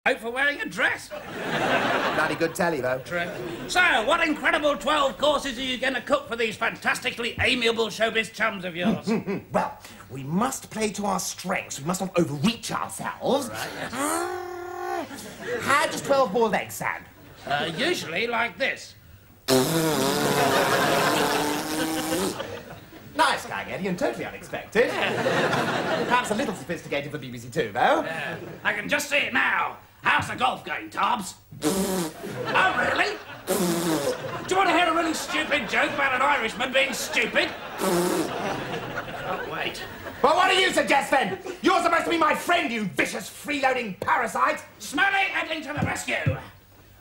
Out for wearing a dress. Bloody good telly, though. True. So, what incredible 12 courses are you going to cook for these fantastically amiable showbiz chums of yours? Well, we must play to our strengths. We must not overreach ourselves. Right, yes. How does 12 boiled eggs sound? Usually like this. Nice guy, Eddie, and totally unexpected. Perhaps a little sophisticated for BBC Two, though. I can just see it now. How's the golf going, Tobbs? Oh, really? Do you want to hear a really stupid joke about an Irishman being stupid? Oh, wait. Well, what do you suggest, then? You're supposed to be my friend, you vicious, freeloading parasite. Smelly Edling to the rescue.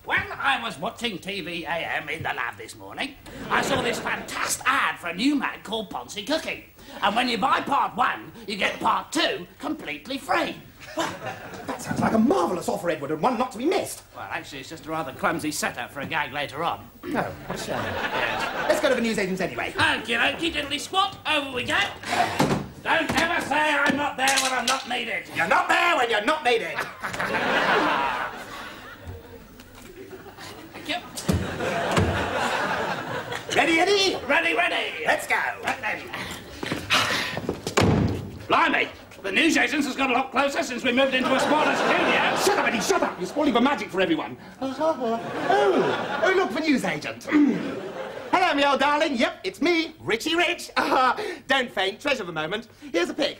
When I was watching TV AM in the lab this morning, I saw this fantastic ad for a new mag called Ponzi Cooking. And when you buy part 1, you get part 2 completely free. That sounds like a marvellous offer, Edward, and one not to be missed. Well, actually, it's just a rather clumsy setup for a gag later on. No, what a shame. Yes. Let's go to the newsagents anyway. Okie dokie, diddly squat, over we go. Don't ever say I'm not there when I'm not needed. You're not there when you're not needed. Thank you. Ready, Eddie? Ready, ready. Let's go. Right then. Blimey, the news agents has got a lot closer since we moved into a smaller studio. Shut up, Eddie, shut up. You're spoiling the magic for everyone. Oh, look for newsagent. Hello, me old darling. Yep, it's me, Richie Rich. Don't faint, treasure the moment. Here's a pic.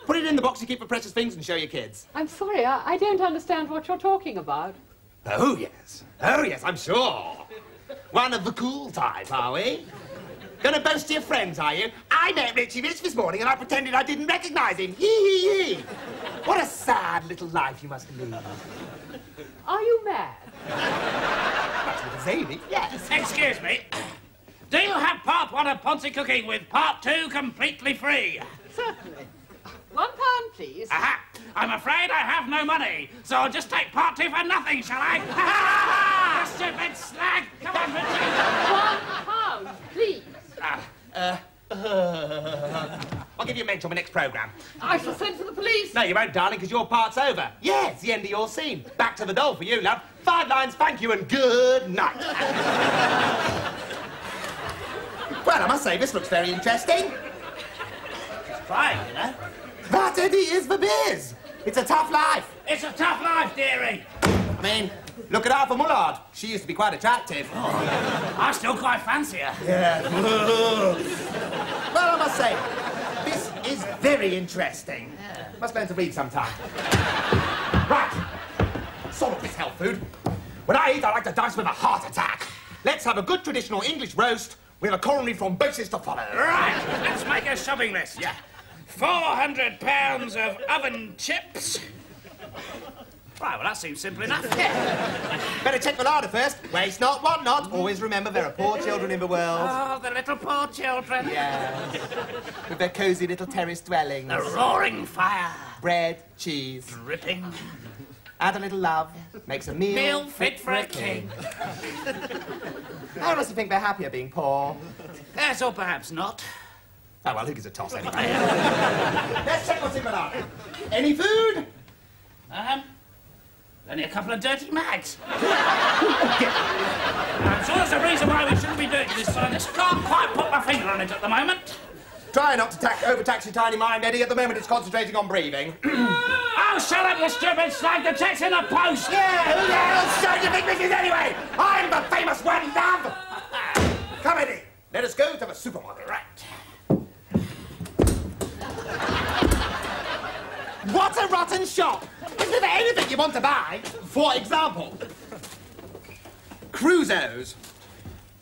Put it in the box you keep for precious things and show your kids. I'm sorry, I don't understand what you're talking about. Oh, yes. Oh, yes, I'm sure. One of the cool type, are we? Gonna boast to your friends, are you? I met Richie Rich this morning and I pretended I didn't recognise him. Hee. What a sad little life you must lead. Are you mad? That's little Zany, yes. Excuse me. Do you have part 1 of Ponzi Cooking with part 2 completely free? Certainly. £1, please. Aha! I'm afraid I have no money, so I'll just take part 2 for nothing, shall I? Ha! Stupid slag! Come on, Richie! £1, please. I'll give you a mention on my next programme. I shall send for the police. No, you won't, darling, because your part's over. Yeah, it's the end of your scene. Back to the doll for you, love. 5 lines, thank you, and good night. Well, I must say, this looks very interesting. She's trying, you know. That, Eddie, is the biz. It's a tough life. It's a tough life, dearie. I mean, look at Arthur Mullard. She used to be quite attractive. I still quite fancy her. Yeah. Well, I must say, this is very interesting. Must learn to read sometime. Right. Sort this health food. When I eat, I like to dice with a heart attack. Let's have a good traditional English roast with a coronary thrombosis to follow. Right, let's make a shopping list. Yeah. 400 pounds of oven chips. Right, well, that seems simple enough. Better check the larder first. Waste not, want not. Always remember there are poor children in the world. Oh, the little poor children. Yes. With their cosy little terrace dwellings. The roaring fire. Bread, cheese. Dripping. Add a little love. Makes a meal Fit for a king. I honestly think they're happier being poor. Yes, or perhaps not. Oh, well, who gives a toss anyway? Let's check what's in the larder. Any food? Only a couple of dirty mags. I'm sure there's a reason why we shouldn't be doing this, but I just can't quite put my finger on it at the moment. Try not to overtax your tiny mind, Eddie. At the moment, it's concentrating on breathing. Oh, shut up, you stupid slag. The check's in the post. Yeah, who the hell's do you think this is anyway? I'm the famous one, love. Come, Eddie. Let us go to the supermarket. Right. What a rotten shop! There's never anything you want to buy. For example, Crusoes.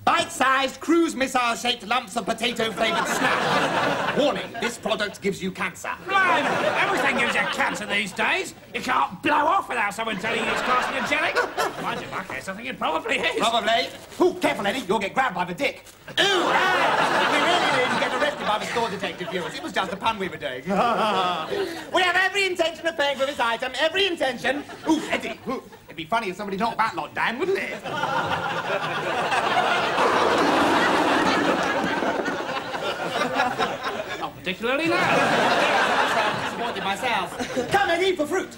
Bite-sized, cruise missile-shaped lumps of potato-flavoured snack. Warning, this product gives you cancer. Blimey, everything gives you cancer these days. You can't blow off without someone telling you it's carcinogenic. Mind you, in my case, I think it probably is. Probably. Ooh, careful, Eddie, you'll get grabbed by the dick. Ooh, we really didn't get arrested by the store detective viewers. It was just a pun we were doing. We have every intention of paying for this item, every intention. Ooh, Eddie, ooh. It'd be funny if somebody knocked that lot down, wouldn't it? Not particularly, no. I'm disappointed myself. Come and eat for fruit.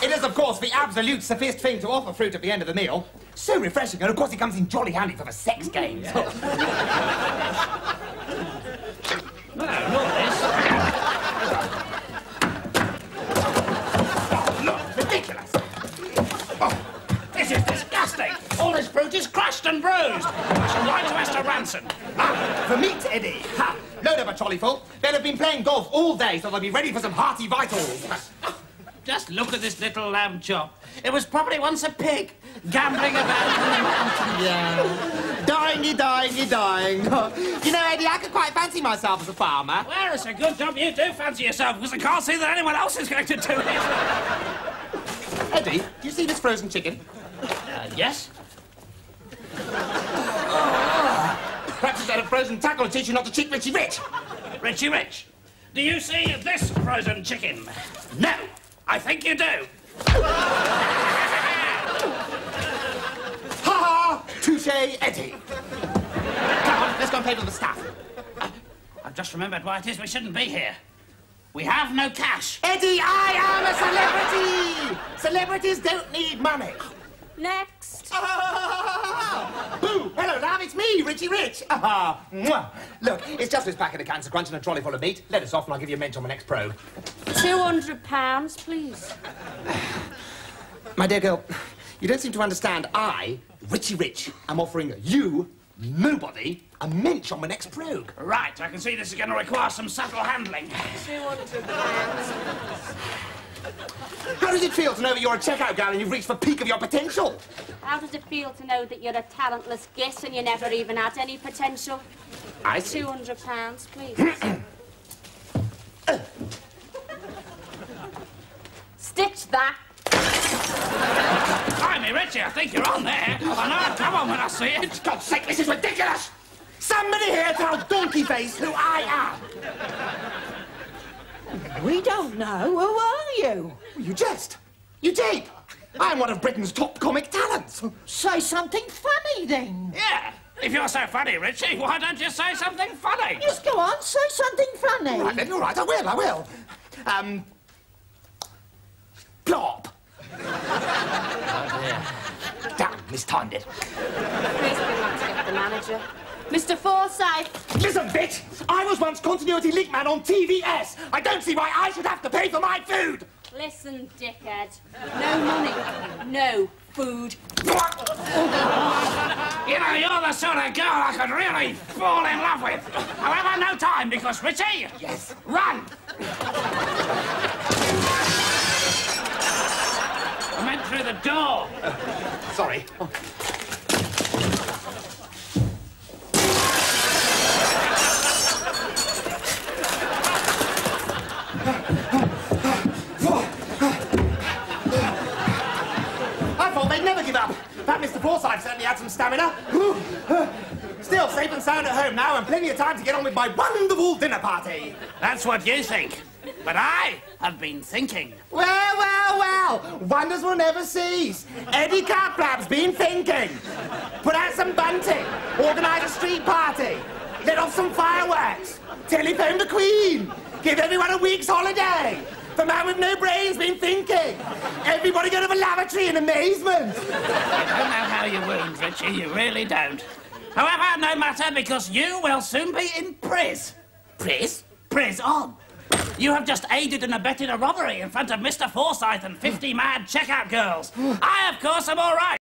It is, of course, the absolute sophisticated thing to offer fruit at the end of the meal. So refreshing, and of course it comes in jolly handy for the sex games. No, not this. Oh, look, ridiculous. Oh, this is disgusting. All this fruit is crushed and bruised. I shall write to Esther Ranson. Ah, the meat, Eddie. Ha! Load up a trolley full. They'll have been playing golf all day, so they'll be ready for some hearty vitals. Just look at this little lamb chop. It was probably once a pig, gambling about in the mountains. Yeah. Dying. You know, Eddie, I could quite fancy myself as a farmer. Well, it's a good job you do fancy yourself, because I can't see that anyone else is going to do it. Eddie, do you see this frozen chicken? Yes? Perhaps it's a frozen tackle to teach you not to cheat Richie Rich. Richie Rich, do you see this frozen chicken? No, I think you do. Ha! Touche, Eddie. Come on, let's go and pay for the stuff. I've just remembered why it is we shouldn't be here. We have no cash. Eddie, I am a celebrity! Celebrities don't need money. Next. Boo! Hello, love, it's me, Richie Rich. Mwah. Look, it's just this packet of Cancer Crunch and a trolley full of meat. Let us off and I'll give you a mint on my next probe. £200, please. My dear girl, you don't seem to understand. I, Richie Rich, am offering you, nobody, a minch on my next probe. Right, I can see this is going to require some subtle handling. £200. How does it feel to know that you're a checkout gal and you've reached the peak of your potential? How does it feel to know that you're a talentless git and you never even had any potential? I see. £200, please. Stitch that. Blimey, Richie, I think you're on there. I know I'll come on when I see it. For God's sake, this is ridiculous! Somebody here tell Donkey Face who I am! We don't know. Who are you? You jest. You tape. I'm one of Britain's top comic talents. Say something funny, then. Yeah, if you're so funny, Richie, why don't you say something funny? Just go on, say something funny. All right, then, all right, I will. Plop. Damn, mistimed it. Please bring that to get the manager. Mr. Forsyth. Listen, bitch! I was once continuity link man on TVS. I don't see why I should have to pay for my food. Listen, dickhead. No money, no food. You know, you're the sort of girl I could really fall in love with. However, no time, because, Richie... Yes. Run! I meant through the door. Sorry. That Mr. Forsyth certainly had some stamina. Still safe and sound at home now and plenty of time to get on with my wonderful dinner party. That's what you think. But I have been thinking. Well. Wonders will never cease. Eddie Catflap's been thinking. Put out some bunting. Organise a street party. Let off some fireworks. Telephone the Queen. Give everyone a week's holiday. The man with no brain's been thinking. Everybody go to the lavatory in amazement. You don't know how you wound, Richie. You really don't. However, no matter, because you will soon be in Priz. Priz? Prison. You have just aided and abetted a robbery in front of Mr. Forsyth and 50 mad checkout girls. I, of course, am all right.